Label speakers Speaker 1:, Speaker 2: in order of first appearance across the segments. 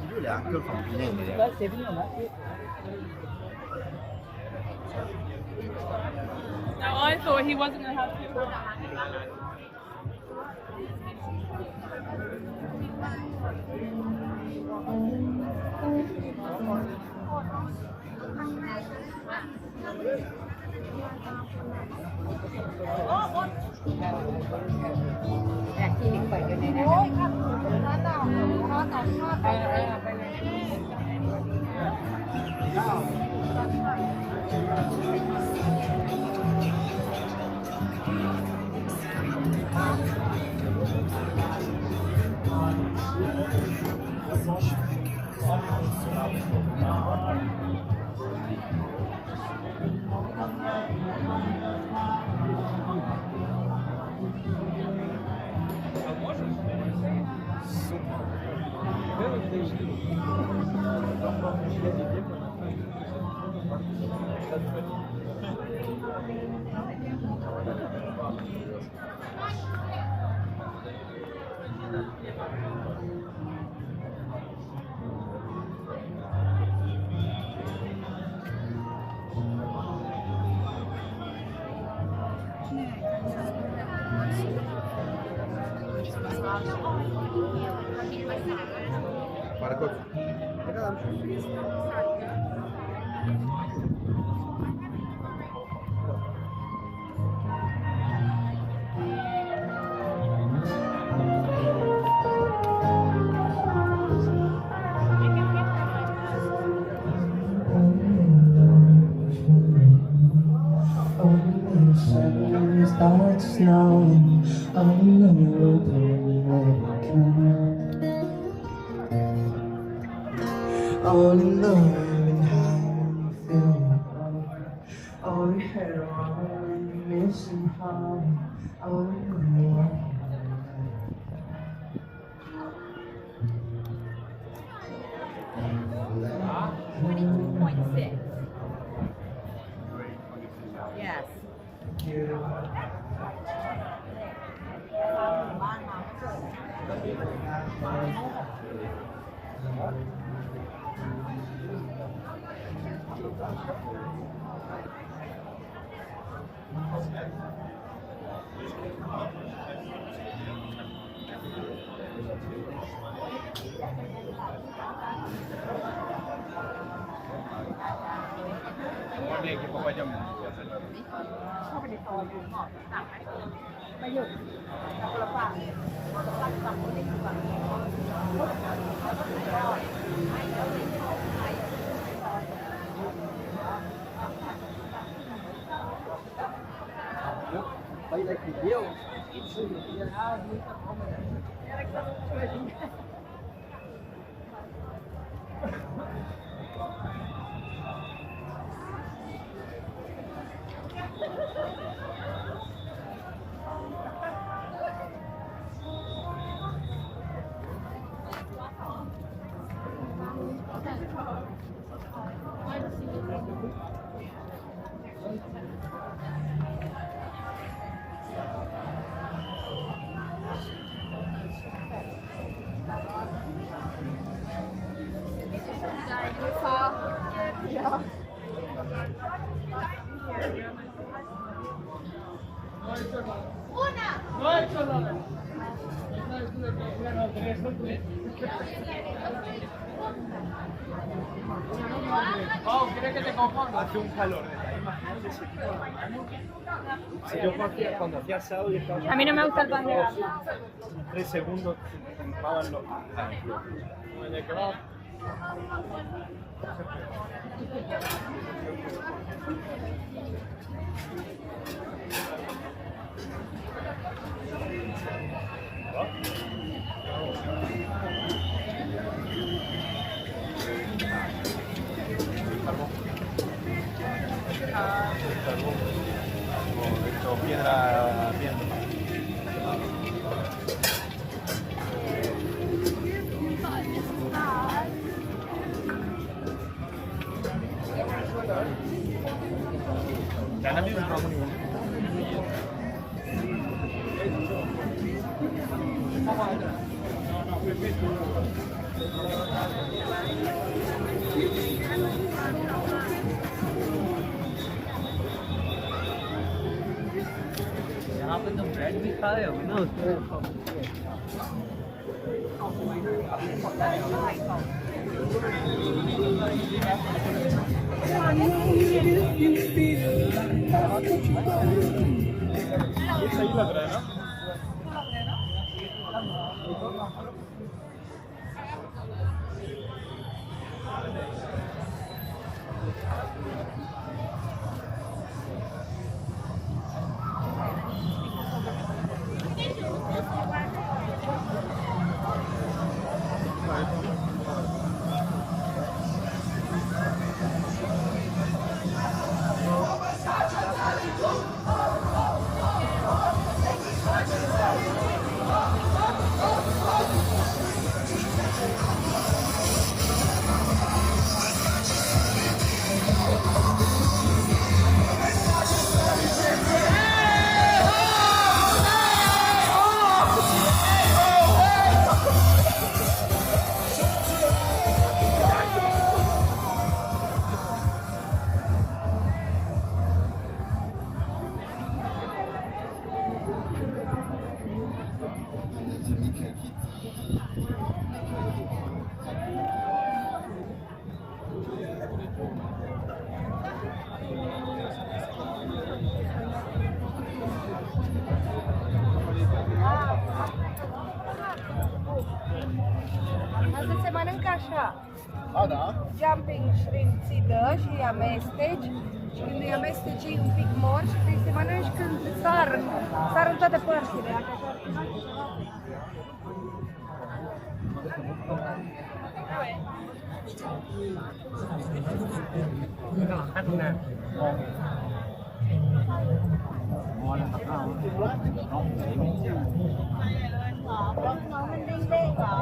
Speaker 1: Lui ha anche il complimento.
Speaker 2: No, I thought he wasn't going to have people.
Speaker 1: Marco, ne kadar
Speaker 3: Starts now, I'm open when it all in love and how you feel. All you had on, missing how. All in love.
Speaker 4: 22.6. Yes.
Speaker 1: Bay đây thì nhiều.
Speaker 5: Oh, ¿quieres que te componga? Hace un calor. Si yo cuando hacía asado y estaba...
Speaker 2: A mí no me gusta el pan de gas.
Speaker 5: 3 segundos te empaban los... Piedra ardiendo. Ya no hay un rojo ni uno. यहाँ पे तो ब्रेड भी खाए हो ना उसमें सही लग रहा है ना
Speaker 4: Asta se mănâncă așa.
Speaker 1: A, da?
Speaker 4: Jumping shrimp ți dă și amesteci. Și când îi amesteci un pic mor și trebuie să mănânci când sar în toate părțile.
Speaker 6: น้องมันเด้งๆเหรอ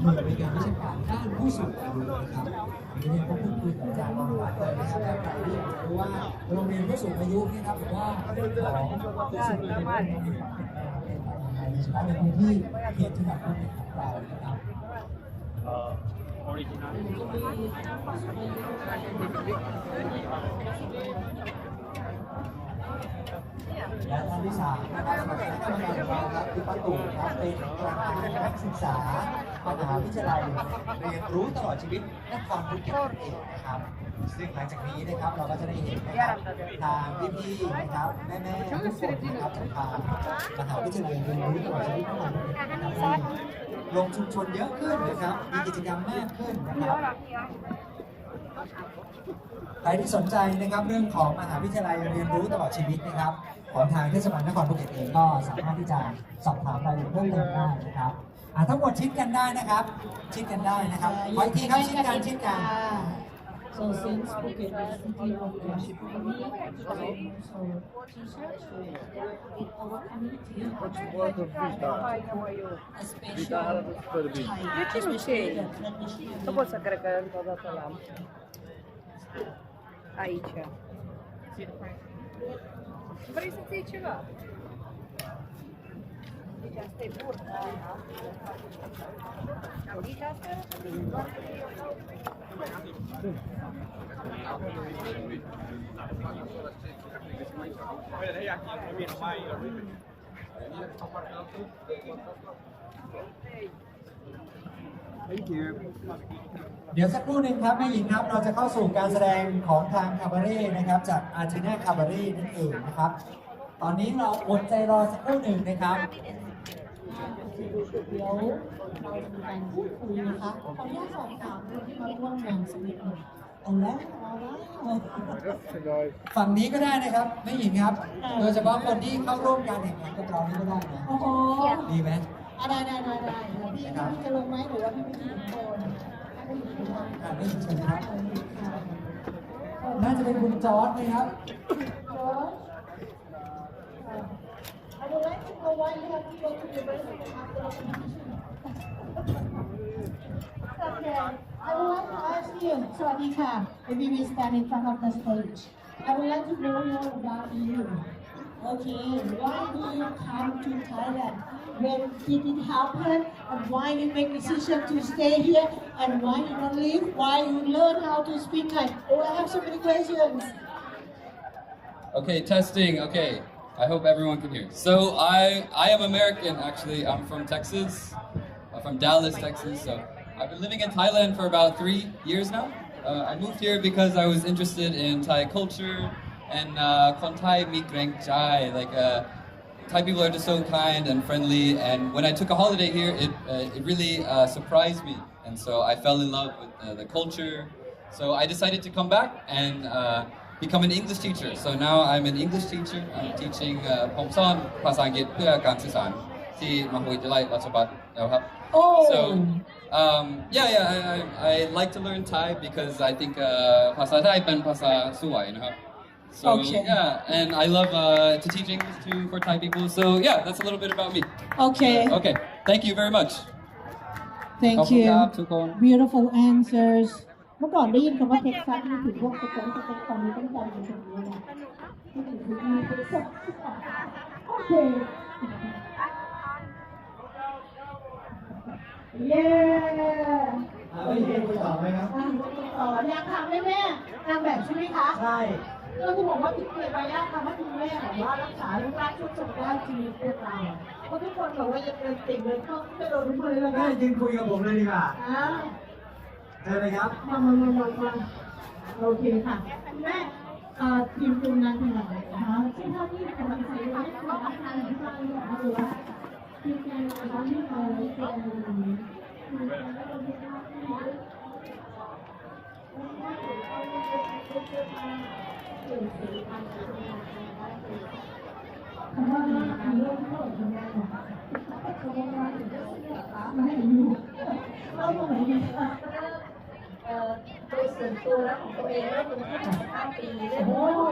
Speaker 3: บริการวิชาการด้านผู้สูงอายุนะครับวันนี้ก็พูดคุยกับอาจารย์บางหลายเลยนะครับแต่ใครที่อยากจะรู้ว่าโรงเรียนผู้สูงอายุนี่ครับหรือว่าเรื่องของผู้สูงอายุเป็นยังไงโดยเฉพาะในพื้นที่เขตจังหวัดภูเก็ตของเรานะครับ และท่านที่สามนะครับสำหรับคณะกรรมการของเราครับคือป้าตู่ครับเป็นประธานนักศึกษามหาวิทยาลัยเรียนรู้ตลอดชีวิตนครภูเก็ตเองนะครับซึ่งหลังจากนี้นะครับเราก็จะได้เห็นนะครับทางพี่ๆนะครับแม่ๆทุกคนนะครับจากทางมหาวิทยาลัยเรียนรู้ตลอดชีวิตนครภูเก็ตนะครับลงชุมชนเยอะขึ้นนะครับมีกิจกรรมมากขึ้นนะครับใครที่สนใจนะครับเรื่องของมหาวิทยาลัยเรียนรู้ตลอดชีวิตนะครับของทางเทศบาลนครภูเก็ตเองก็สามารถที่จะสอบถามรายละเอียดเพิ่มเติมได้นะครับทั้งหมดชิดกันได้นะครับชิดกันได้นะครับขออีกทีครับชิดกันชิดกัน
Speaker 6: So since Phuket is city of worship, we need to also teach our children in our community how to work a special Thai, especially the traditional.
Speaker 4: Nu pot să cred că întotdeauna l-am aici. Vrei să-ți iei ceva? Deci asta e burta, da? Audiți asta?
Speaker 1: Thank you.
Speaker 3: เดี๋ยวสักครู่หนึ่งครับแม่หญิงครับเราจะเข้าสู่การแสดงของทางคาบาเร่นะครับจากอาร์เจน่าคาบาเร่นั่นเองนะครับตอนนี้เราอดใจรอสักครู่หนึ่งนะครับ
Speaker 6: เดี๋ยวเราจะมีการพูดคุยนะคะขออนุญาตสอบถามคนที่มาร่วมงานสักนิดหนึ่งเอาแล้ว
Speaker 3: ฝั่งนี้ก็ได้นะครับแม่หญิงครับ โดยเฉพาะคนที่เข้าร่วมการแข่งขันกับเรานี่ก็ได้นะ
Speaker 6: โอ้โห
Speaker 3: ดีไหม
Speaker 6: ได้เดี๋ยวพี่จะลงไหมหรือว่าพี่ไม่ถึงคนให้พี่ถึงคน
Speaker 3: แม่หญิงเชิญครับน่าจะเป็นคุณจอร์จนะครับ
Speaker 6: I would like to know why you have to go to the restaurant after the competition. Okay, I would like to ask you, Swadika, maybe we stand in front of the stage. I would like to know more about you. Okay, why do you come to Thailand? When did it happen? And why you make decision to stay here? And why you don't leave? Why you learn how to speak Thai? Oh, I have so many questions.
Speaker 5: Okay, testing. Okay, I hope everyone can hear. So I am American actually. I'm from Texas. I'm from Dallas, Texas. So I've been living in Thailand for about 3 years now. I moved here because I was interested in Thai culture and Kon Thai mi greng chai. Like Thai people are just so kind and friendly. And when I took a holiday here, it really surprised me. And so I fell in love with the culture. So I decided to come back and become an English teacher. So now I'm an English teacher. I'm teaching ผมสอนภาษาอังกฤษเพื่อการสื่อสารที่มหาวิทยาลัยราชภัฏนะครับ
Speaker 6: Oh.
Speaker 5: So I like to learn Thai because I think ภาษาไทยเป็นภาษาสวยนะครับ So
Speaker 6: Okay.
Speaker 5: yeah, and I love to teach English too for Thai people. So yeah, that's a little bit about me.
Speaker 6: Okay.
Speaker 5: Okay, thank you very much.
Speaker 6: Thank
Speaker 5: ขอบคุณ
Speaker 6: you.
Speaker 5: ครับทุกคน
Speaker 6: Beautiful answers. เมื่อก่อนได้ยินคำว่าเท็กซัสนี่ถึงพวกสเต็กตอนนี้ต้องจำเป็นแบบนี้นะที่ถึงที่นี่เท็กซัสโอเคเย้
Speaker 3: ไม่เรียนคุยต่อไหมครับ
Speaker 6: อยากถามแม่นางแบบใช่ไหมคะ
Speaker 3: ใช่
Speaker 6: ก็ที่บอกว่าที่เปลี่ยนไปยากทำให้คุณแม่แบบว่ารักษารูปร่างชุดทรงได้ชีวิตพวกเราเพราะทุกคนบอกว่าจะเป็นติ่งเลยก็จะโดนทุกคนเลย
Speaker 3: ได้
Speaker 6: นะ
Speaker 3: ยืนคุยกับผมเลยดีกว่า เจอเลยครับ
Speaker 6: มาโอเคค่ะแม่ทีมตรงนั้นเป็นอะไรนะคะที่ท่าที่กำลังใช้ไว้ในการทำที่สร้างเนี่ยก็คือว่าทีมงานเราที่เราเจอในนี้คำว่าเรื่องที่เราทำงานนะคะคำว่าไม่ให้อยู่เราตรงไหนดีคะโดยส่วนตัวแล้วของตัวเองเริ่มเป็นที่15 ปีเริ่ม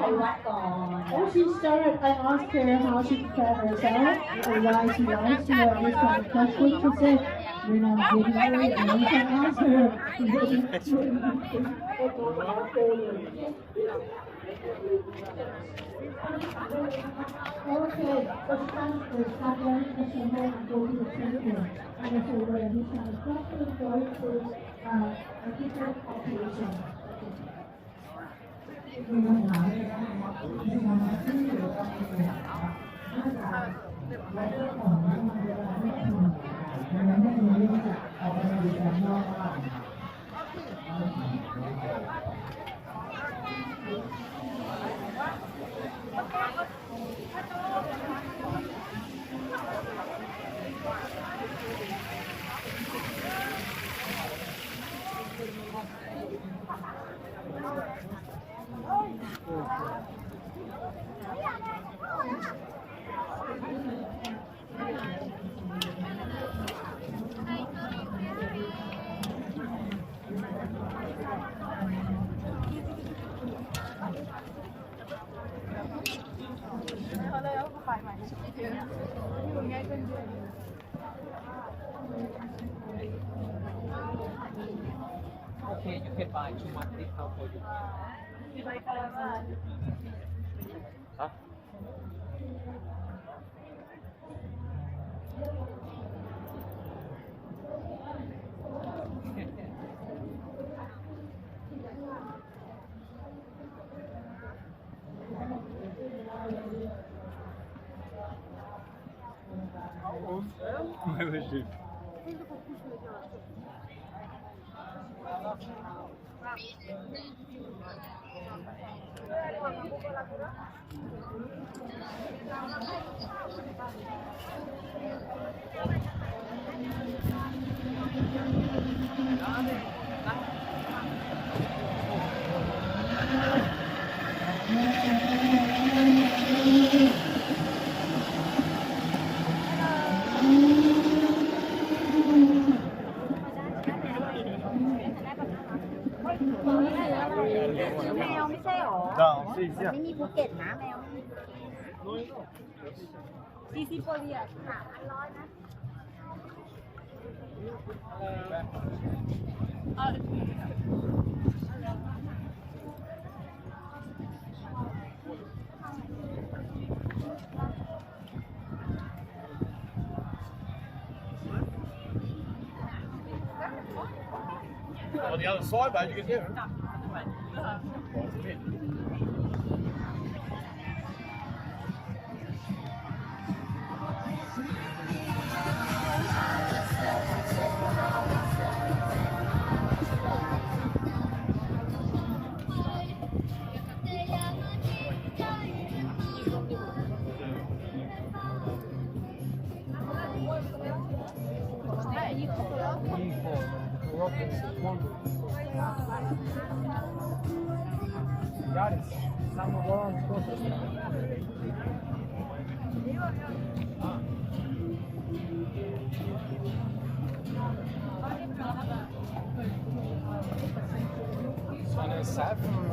Speaker 6: ไปวัดก่อน Oh, she started. I asked her how she prepared herself or why she likes to wear this kind of costume. She said, when I'm getting married, and you can ask her. Okay, so she comes to start learning the symbol and go to the temple. And so when this kind of costume goes to a different operation.
Speaker 3: มีคำถามเลยนะครับมีคำถามที่เกี่ยวกับในเรื่องของเวลาที่คุณในนั้นไม่มีเรื่องจะออกมาดูการนอกบ้าน
Speaker 5: Okay, you can buy too much discount for you. Huh?
Speaker 1: 试一下。
Speaker 4: ไม่มีภูเก็ตนะแมวซีซีโฟเรีย3,100นะ
Speaker 1: on the other side, mate, you can hear it. Sad from